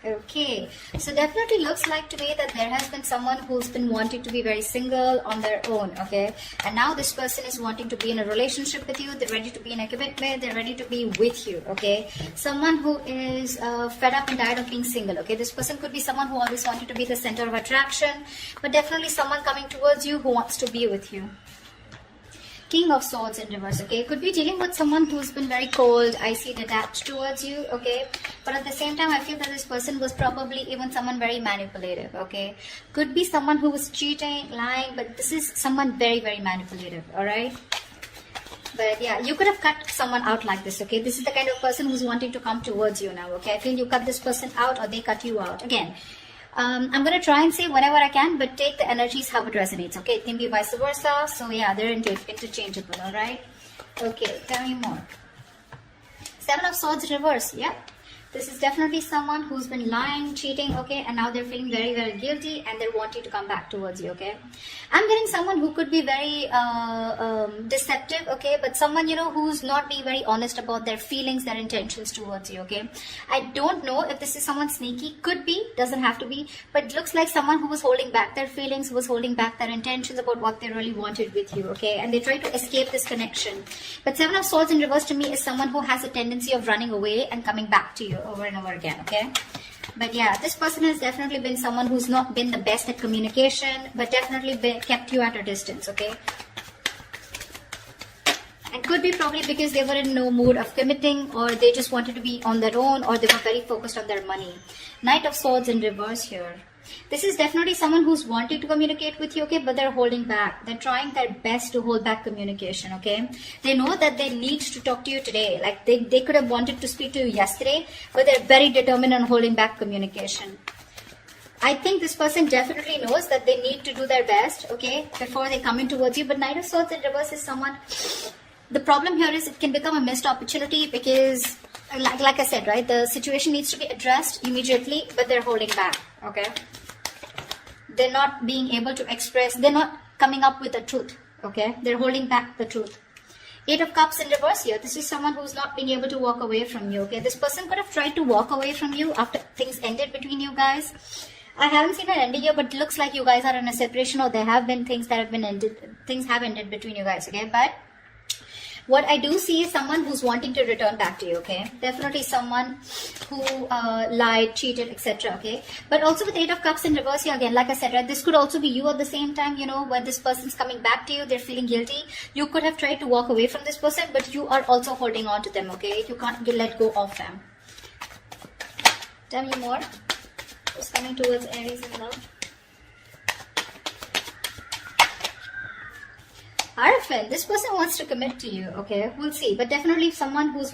Okay, so definitely looks like to me that there has been someone who's been wanting to be very single on their own, okay? And now this person is wanting to be in a relationship with you. They're ready to be in a commitment. They're ready to be with you, okay? Someone who is fed up and tired of being single, okay? This person could be someone who always wanted to be the center of attraction, but definitely someone coming towards you who wants to be with you. King of Swords in reverse, okay? Could be dealing with someone who's been very cold, icy, detached towards you, okay? But at the same time, I feel that this person was probably even someone very manipulative, okay? Could be someone who was cheating, lying, but this is someone very, very manipulative, alright? But yeah, you could have cut someone out like this, okay? This is the kind of person who's wanting to come towards you now, okay? I feel you cut this person out or they cut you out. Again, I'm going to try and say whenever I can, but take the energies how it resonates, okay? It can be vice versa. So yeah, they're interchangeable, all right? Okay, tell me more. Seven of Swords reverse, yeah. This is definitely someone who's been lying, cheating, okay? And now they're feeling very, very guilty and they're wanting to come back towards you, okay? I'm getting someone who could be very deceptive, okay? But someone, you know, who's not being very honest about their feelings, their intentions towards you, okay? I don't know if this is someone sneaky. Could be, doesn't have to be. But it looks like someone who was holding back their feelings, who was holding back their intentions about what they really wanted with you, okay? And they try to escape this connection. But Seven of Swords in reverse to me is someone who has a tendency of running away and coming back to you over and over again, okay? But yeah, this person has definitely been someone who's not been the best at communication, but definitely kept you at a distance, okay? And could be probably because they were in no mood of committing, or they just wanted to be on their own, or they were very focused on their money. Knight of Swords in reverse here. This is definitely someone who's wanting to communicate with you, okay, but they're holding back. They're trying their best to hold back communication, okay? They know that they need to talk to you today. Like they could have wanted to speak to you yesterday, but they're very determined on holding back communication. I think this person definitely knows that they need to do their best, okay, before they come in towards you. But Knight of Swords in reverse is someone... The problem here is it can become a missed opportunity because, like I said, right, the situation needs to be addressed immediately, but they're holding back, okay? They're not being able to express, they're not coming up with the truth, okay? They're holding back the truth. Eight of Cups in reverse here. This is someone who's not being able to walk away from you, okay? This person could have tried to walk away from you after things ended between you guys. I haven't seen an ending here, but it looks like you guys are in a separation, or there have been things that have been ended, things have ended between you guys, okay? But what I do see is someone who's wanting to return back to you, okay? Definitely someone who lied, cheated, etc., okay? But also with Eight of Cups in reverse here, again, like I said, right, this could also be you at the same time, you know, where this person's coming back to you, they're feeling guilty. You could have tried to walk away from this person, but you are also holding on to them, okay? You can't let go of them. Tell me more. Who's coming towards Aries in love? Hierophant, this person wants to commit to you, okay? We'll see. But definitely someone who's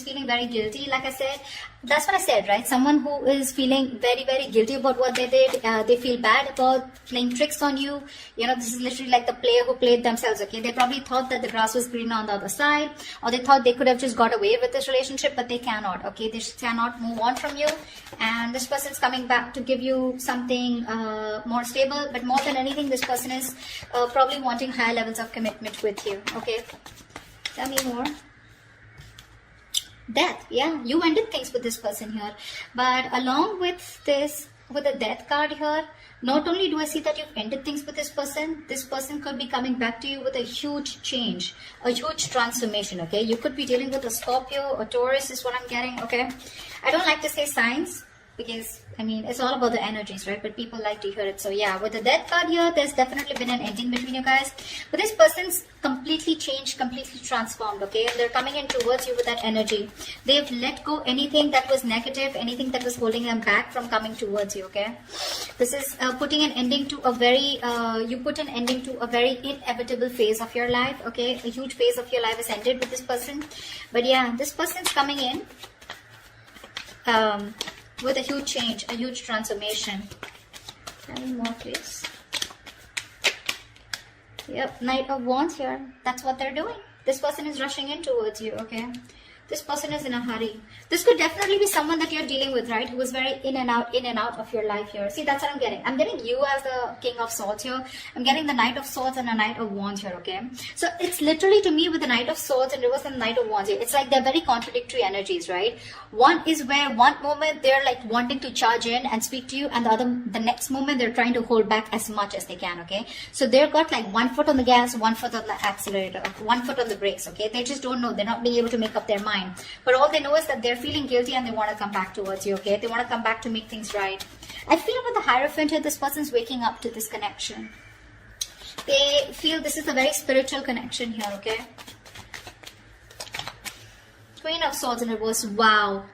feeling very guilty. Like I said, that's what I said, right? Someone who is feeling very, very guilty about what they did. They feel bad about playing tricks on you. You know, this is literally like the player who played themselves, okay? They probably thought that the grass was greener on the other side, or they thought they could have just got away with this relationship, but they cannot, okay? They just cannot move on from you. And this person's coming back to give you something more stable. But more than anything, this person is probably wanting higher levels of commitment with you, okay? Tell me more. Death, yeah, you ended things with this person here, but along with this, with the Death card here, not only do I see that you've ended things with this person could be coming back to you with a huge change, a huge transformation, okay? You could be dealing with a Scorpio, a Taurus is what I'm getting, okay? I don't like to say signs, because, I mean, it's all about the energies, right? But people like to hear it. So yeah, with the Death card here, there's definitely been an ending between you guys. But this person's completely changed, completely transformed, okay? And they're coming in towards you with that energy. They've let go anything that was negative, anything that was holding them back from coming towards you, okay? This is putting an ending to a very, you put an ending to a very inevitable phase of your life, okay? A huge phase of your life is ended with this person. But yeah, this person's coming in with a huge change, a huge transformation. Tell me more, please. Yep, Knight of Wands here. That's what they're doing. This person is rushing in towards you, okay? This person is in a hurry. This could definitely be someone that you're dealing with, right? Who is very in and out of your life here. See, that's what I'm getting. I'm getting you as the King of Swords here. I'm getting the Knight of Swords and a Knight of Wands here, okay? So it's literally, to me, with the Knight of Swords in reverse and the Knight of Wands here, it's like they're very contradictory energies, right? One is where one moment they're like wanting to charge in and speak to you, and the next moment they're trying to hold back as much as they can, okay? So they've got like 1 foot on the gas, 1 foot on the accelerator, 1 foot on the brakes, okay? They just don't know. They're not being able to make up their mind. But all they know is that they're feeling guilty and they want to come back towards you, okay? They want to come back to make things right. I feel with the Hierophant here, this person's waking up to this connection. They feel this is a very spiritual connection here, okay? Queen of Swords in reverse. Wow.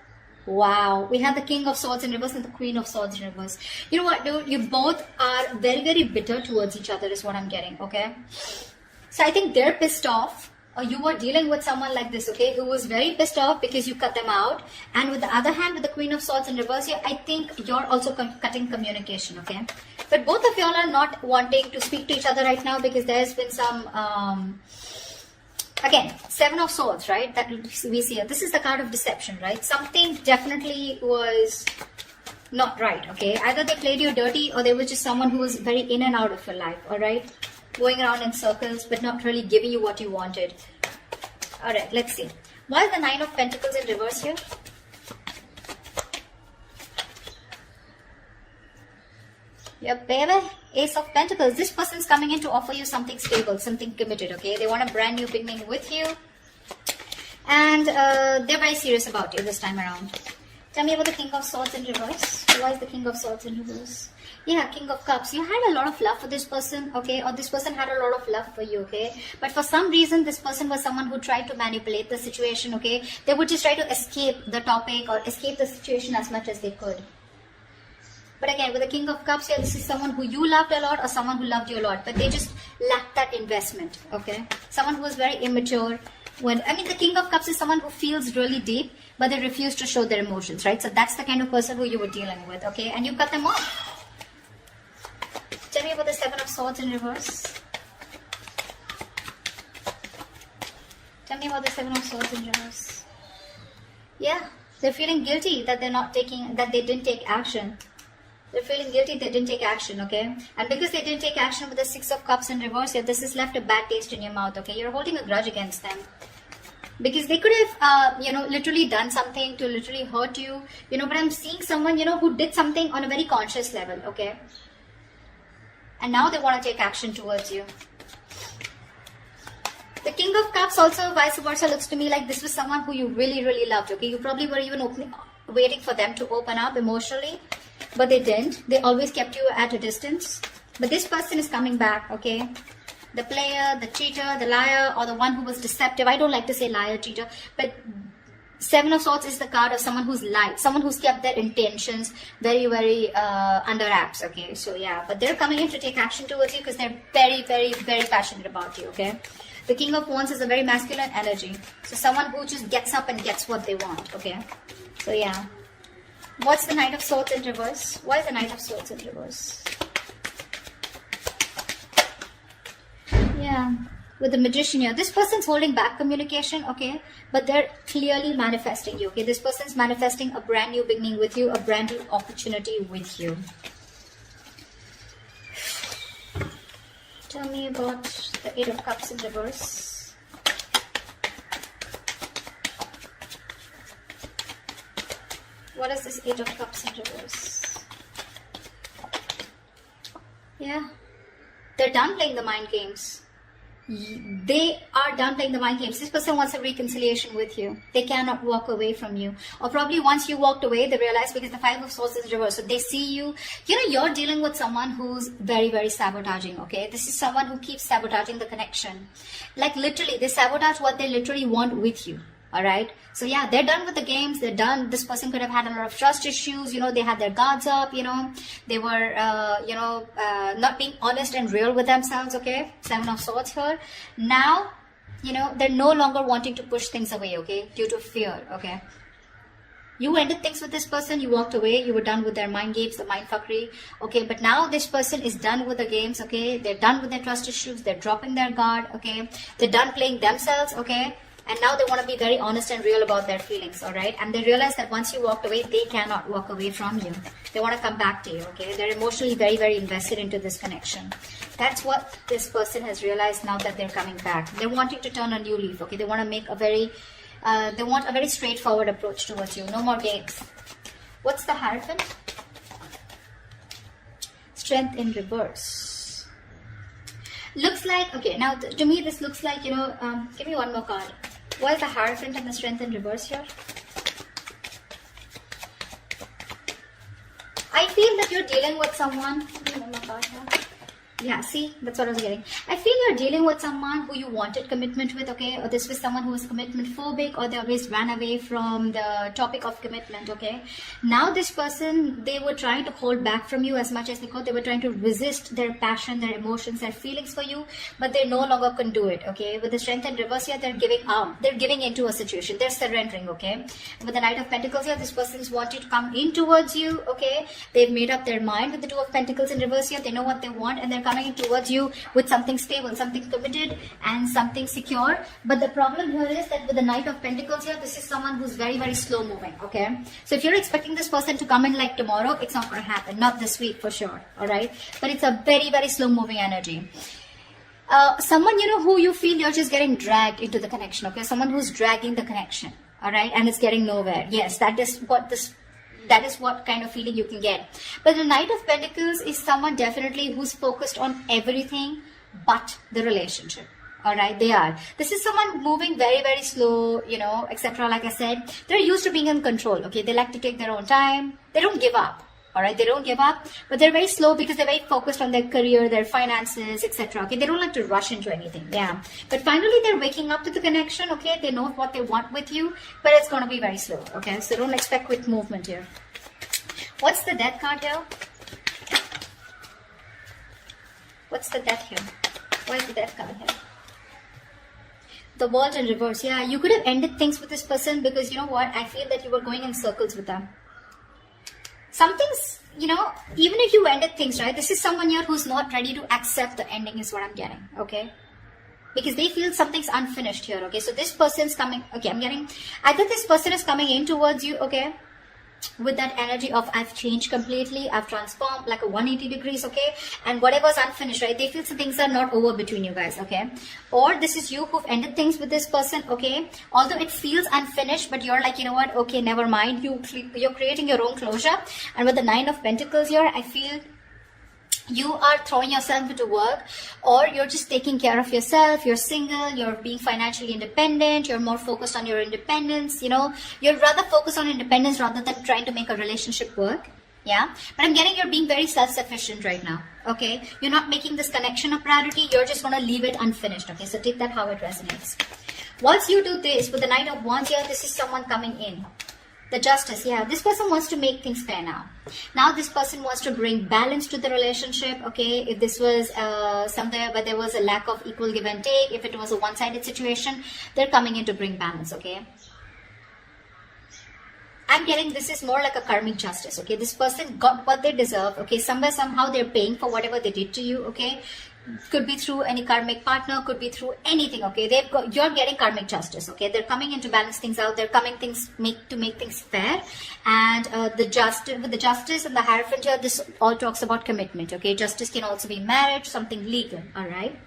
Wow. We have the King of Swords in reverse and the Queen of Swords in reverse. You know what, dude? You both are very, very bitter towards each other is what I'm getting, okay? So I think they're pissed off. Or you were dealing with someone like this, okay, who was very pissed off because you cut them out. And with the other hand, with the Queen of Swords in reverse here, I think you're also cutting communication, okay? But both of y'all are not wanting to speak to each other right now because there's been some, again, 7 of Swords, right? That we see here. This is the card of deception, right? Something definitely was not right, okay? Either they played you dirty or they were just someone who was very in and out of your life, all right? Going around in circles but not really giving you what you wanted. Alright, let's see. Why is the 9 of Pentacles in reverse here? Yep, baby. Ace of Pentacles. This person's coming in to offer you something stable, something committed, okay? They want a brand new beginning with you. And they're very serious about you this time around. Tell me about the King of Swords in reverse. Why is the King of Swords in reverse? Yeah, King of Cups. You had a lot of love for this person, okay? Or this person had a lot of love for you, okay? But for some reason, this person was someone who tried to manipulate the situation, okay? They would just try to escape the topic or escape the situation as much as they could. But again, with the King of Cups here, this is someone who you loved a lot or someone who loved you a lot. But they just lacked that investment, okay? Someone who was very immature. The King of Cups is someone who feels really deep, but they refuse to show their emotions, right? So that's the kind of person who you were dealing with, okay? And you cut them off. Tell me about the 7 of Swords in reverse. Tell me about the 7 of Swords in reverse. Yeah, they're feeling guilty that they didn't take action. They're feeling guilty they didn't take action, okay? And because they didn't take action with the 6 of Cups in reverse, yeah, this has left a bad taste in your mouth, okay? You're holding a grudge against them. Because they could have, literally done something to literally hurt you, but I'm seeing someone, who did something on a very conscious level, okay? And now they want to take action towards you. The King of Cups also, vice versa, looks to me like this was someone who you really, really loved, okay? You probably were even waiting for them to open up emotionally, but they didn't. They always kept you at a distance. But this person is coming back, okay? The player, the cheater, the liar, or the one who was deceptive. I don't like to say liar, cheater, but 7 of Swords is the card of someone who's lied, someone who's kept their intentions very, very under wraps, okay? So yeah, but they're coming in to take action towards you because they're very, very, very passionate about you, okay? The King of Wands is a very masculine energy. So someone who just gets up and gets what they want, okay? So yeah. What's the Knight of Swords in reverse? Why is the Knight of Swords in reverse? Yeah. With the Magician here, this person's holding back communication, okay? But they're clearly manifesting you, okay? This person's manifesting a brand new beginning with you, a brand new opportunity with you. Tell me about the 8 of Cups in reverse. What is this 8 of Cups in reverse? Yeah. They're done playing the mind games. They are done playing the mind games. This person wants a reconciliation with you. They cannot walk away from you. Or probably once you walked away, they realize because the 5 of Swords is reversed. So they see you. You're dealing with someone who's very, very sabotaging, okay? This is someone who keeps sabotaging the connection. Like literally, they sabotage what they literally want with you. Alright, so yeah, they're done with the games, they're done. This person could have had a lot of trust issues, they had their guards up, they were, not being honest and real with themselves, okay? 7 of Swords here. Now, they're no longer wanting to push things away, okay? Due to fear, okay? You ended things with this person, you walked away, you were done with their mind games, the mind fuckery, okay? But now this person is done with the games, okay? They're done with their trust issues, they're dropping their guard, okay? They're done playing themselves, okay? and now they want to be very honest and real about their feelings, all right? And they realize that once you walked away, they cannot walk away from you. They want to come back to you, okay? They're emotionally very, very invested into this connection. That's what this person has realized now that they're coming back. They're wanting to turn a new leaf, okay? They want to make a very, they want a very straightforward approach towards you. No more games. What's the Hierophant? Strength in reverse. Looks like, okay, now to me this looks like, you know, give me one more card. What is the Hierophant and the Strength in reverse here? I feel that you're dealing with someone. Give me one more card here. Yeah, see, that's what I was getting. I feel you're dealing with someone who you wanted commitment with, okay? Or this was someone who was commitment phobic, or they always ran away from the topic of commitment, okay? Now this person, they were trying to hold back from you as much as they could. They were trying to resist their passion, their emotions, their feelings for you, but they no longer can do it, okay? With the Strength in reverse here, they're giving out. They're giving into a situation. They're surrendering, okay? With the Knight of Pentacles here, this person's wanting to come in towards you, okay? They've made up their mind with the Two of Pentacles in reverse here. They know what they want, and they're coming towards you with something stable, something committed, and something secure. But the problem here is that with the Knight of Pentacles here, this is someone who's very, very slow moving, okay? So if you're expecting this person to come in like tomorrow, it's not going to happen. Not this week for sure, all right? But it's a very, very slow moving energy. Someone, you know, who you feel you're just getting dragged into the connection, okay? Someone who's dragging the connection, all right? And it's getting nowhere. Yes, that is what kind of feeling you can get. But the Knight of Pentacles is someone definitely who's focused on everything but the relationship. All right, they are. This is someone moving very, very slow, you know, etc. Like I said, they're used to being in control. Okay, they like to take their own time. They don't give up. All right, they don't give up, but they're very slow because they're very focused on their career, their finances, etc. Okay, they don't like to rush into anything. Yeah, but finally they're waking up to the connection. Okay, they know what they want with you, but it's going to be very slow. Okay, so don't expect quick movement here. What's the Death card here? What's the Death here? Why is the Death card here? The World in reverse. Yeah, you could have ended things with this person because you know what? I feel that you were going in circles with them. Something's, you know, even if you ended things, right? This is someone here who's not ready to accept the ending is what I'm getting, okay? Because they feel something's unfinished here, okay? So this person's coming, okay, I'm getting, either this person is coming in towards you, okay? With that energy of I've changed completely, I've transformed like a 180 degrees, okay? And whatever's unfinished, right? They feel some things are not over between you guys, okay? Or this is you who've ended things with this person, okay? Although it feels unfinished, but you're like, you know what? Okay, never mind. You're creating your own closure. And with the Nine of Pentacles here, I feel you are throwing yourself into work, or you're just taking care of yourself. You're single, you're being financially independent, you're more focused on your independence, you know, you're rather focused on independence rather than trying to make a relationship work. Yeah, but I'm getting you're being very self-sufficient right now, okay? You're not making this connection a priority, you're just going to leave it unfinished, okay? So take that how it resonates. Once you do this, with the Knight of Wands here, this is someone coming in. The Justice, yeah, this person wants to make things fair now. Now this person wants to bring balance to the relationship, okay? If this was somewhere where there was a lack of equal give and take, if it was a one-sided situation, they're coming in to bring balance, okay? I'm getting this is more like a karmic justice, okay? This person got what they deserve, okay? Somewhere, somehow they're paying for whatever they did to you, okay? Could be through any karmic partner, could be through anything, okay? You're getting karmic justice, okay? They're coming in to balance things out. They're coming to make things fair. And with the Justice and the Hierophant here, this all talks about commitment, okay? Justice can also be marriage, something legal, all right?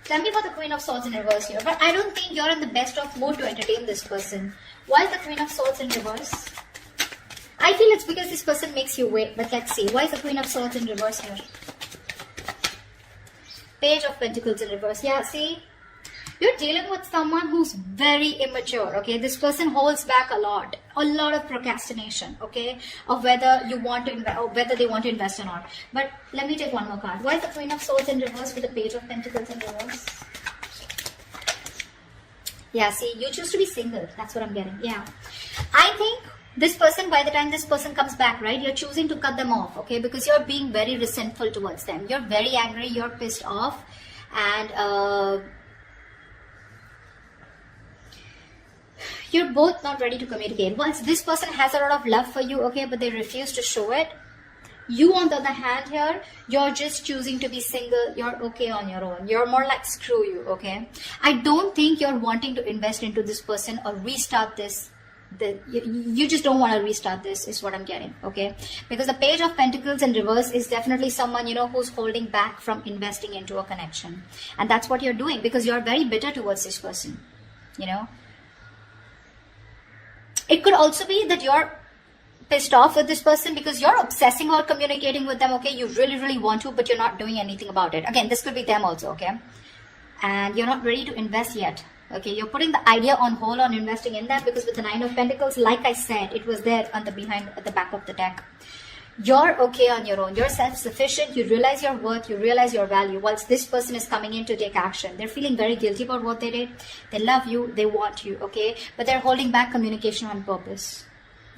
Tell me about the Queen of Swords in reverse here. But I don't think you're in the best of mood to entertain this person. Why is the Queen of Swords in reverse? I feel it's because this person makes you wait, but let's see. Why is the Queen of Swords in reverse here? Page of Pentacles in reverse. Yeah, see? You're dealing with someone who's very immature, okay? This person holds back a lot of procrastination, okay? Of whether you want to invest, or whether they want to invest or not. But let me take one more card. Why is the Queen of Swords in reverse with the Page of Pentacles in reverse? Yeah, see, you choose to be single. That's what I'm getting. Yeah. I think this person, by the time this person comes back, right, you're choosing to cut them off, okay? Because you're being very resentful towards them. You're very angry, you're pissed off. And you're both not ready to communicate. Once this person has a lot of love for you, okay, but they refuse to show it. You, on the other hand, here, you're just choosing to be single. You're okay on your own. You're more like, screw you, okay? I don't think you're wanting to invest into this person or restart this. You just don't want to restart this, is what I'm getting, okay? Because the Page of Pentacles in reverse is definitely someone, you know, who's holding back from investing into a connection. And that's what you're doing, because you're very bitter towards this person, you know? It could also be that you're pissed off with this person because you're obsessing or communicating with them, okay? You really, really want to, but you're not doing anything about it. Again, this could be them also, okay? And you're not ready to invest yet, okay? You're putting the idea on hold on investing in that, because with the Nine of Pentacles, like I said, it was there on the behind, at the back of the deck. You're okay on your own. You're self-sufficient. You realize your worth. You realize your value. Whilst this person is coming in to take action, they're feeling very guilty about what they did. They love you. They want you, okay? But they're holding back communication on purpose.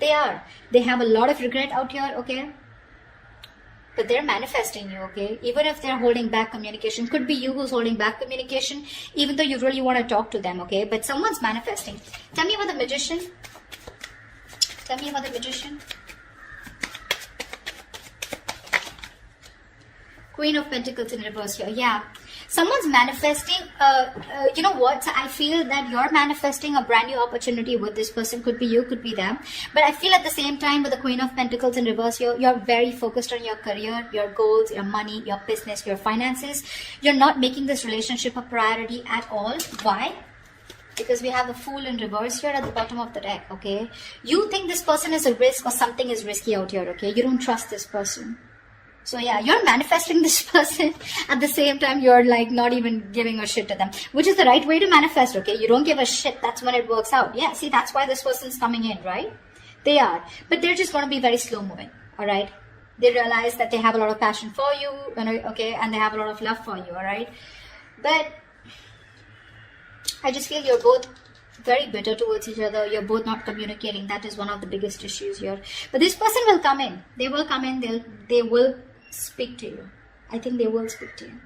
They are. They have a lot of regret out here, okay? But they're manifesting you, okay? Even if they're holding back communication, could be you who's holding back communication, even though you really want to talk to them, okay? But someone's manifesting. Tell me about the Magician. Tell me about the Magician. Queen of Pentacles in reverse here. Yeah. Someone's manifesting, you know what? I feel that you're manifesting a brand new opportunity with this person. Could be you, could be them. But I feel at the same time with the Queen of Pentacles in reverse, you're very focused on your career, your goals, your money, your business, your finances. You're not making this relationship a priority at all. Why? Because we have the Fool in reverse here at the bottom of the deck, okay? You think this person is a risk or something is risky out here, okay? You don't trust this person. So yeah, you're manifesting this person. At the same time, you're like not even giving a shit to them, which is the right way to manifest, okay? You don't give a shit. That's when it works out. Yeah, see, that's why this person's coming in, right? They are. But they're just going to be very slow moving, all right? They realize that they have a lot of passion for you, okay? And they have a lot of love for you, all right? But I just feel you're both very bitter towards each other. You're both not communicating. That is one of the biggest issues here. But this person will come in. They will come in. They will speak to you. I think they will speak to you.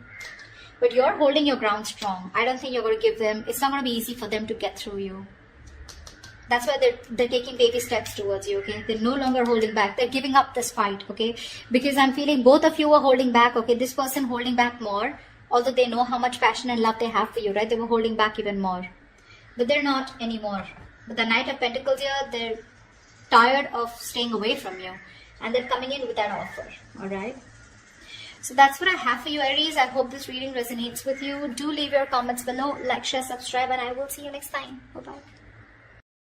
But you're holding your ground strong. I don't think you're going to give them, it's not going to be easy for them to get through you. That's why they're taking baby steps towards you, okay? They're no longer holding back. They're giving up this fight, okay? Because I'm feeling both of you are holding back, okay? This person holding back more, although they know how much passion and love they have for you, right? They were holding back even more. But they're not anymore. But the Knight of Pentacles here, they're tired of staying away from you. And they're coming in with that offer, alright? So that's what I have for you, Aries. I hope this reading resonates with you. Do leave your comments below, like, share, subscribe, and I will see you next time. Bye-bye.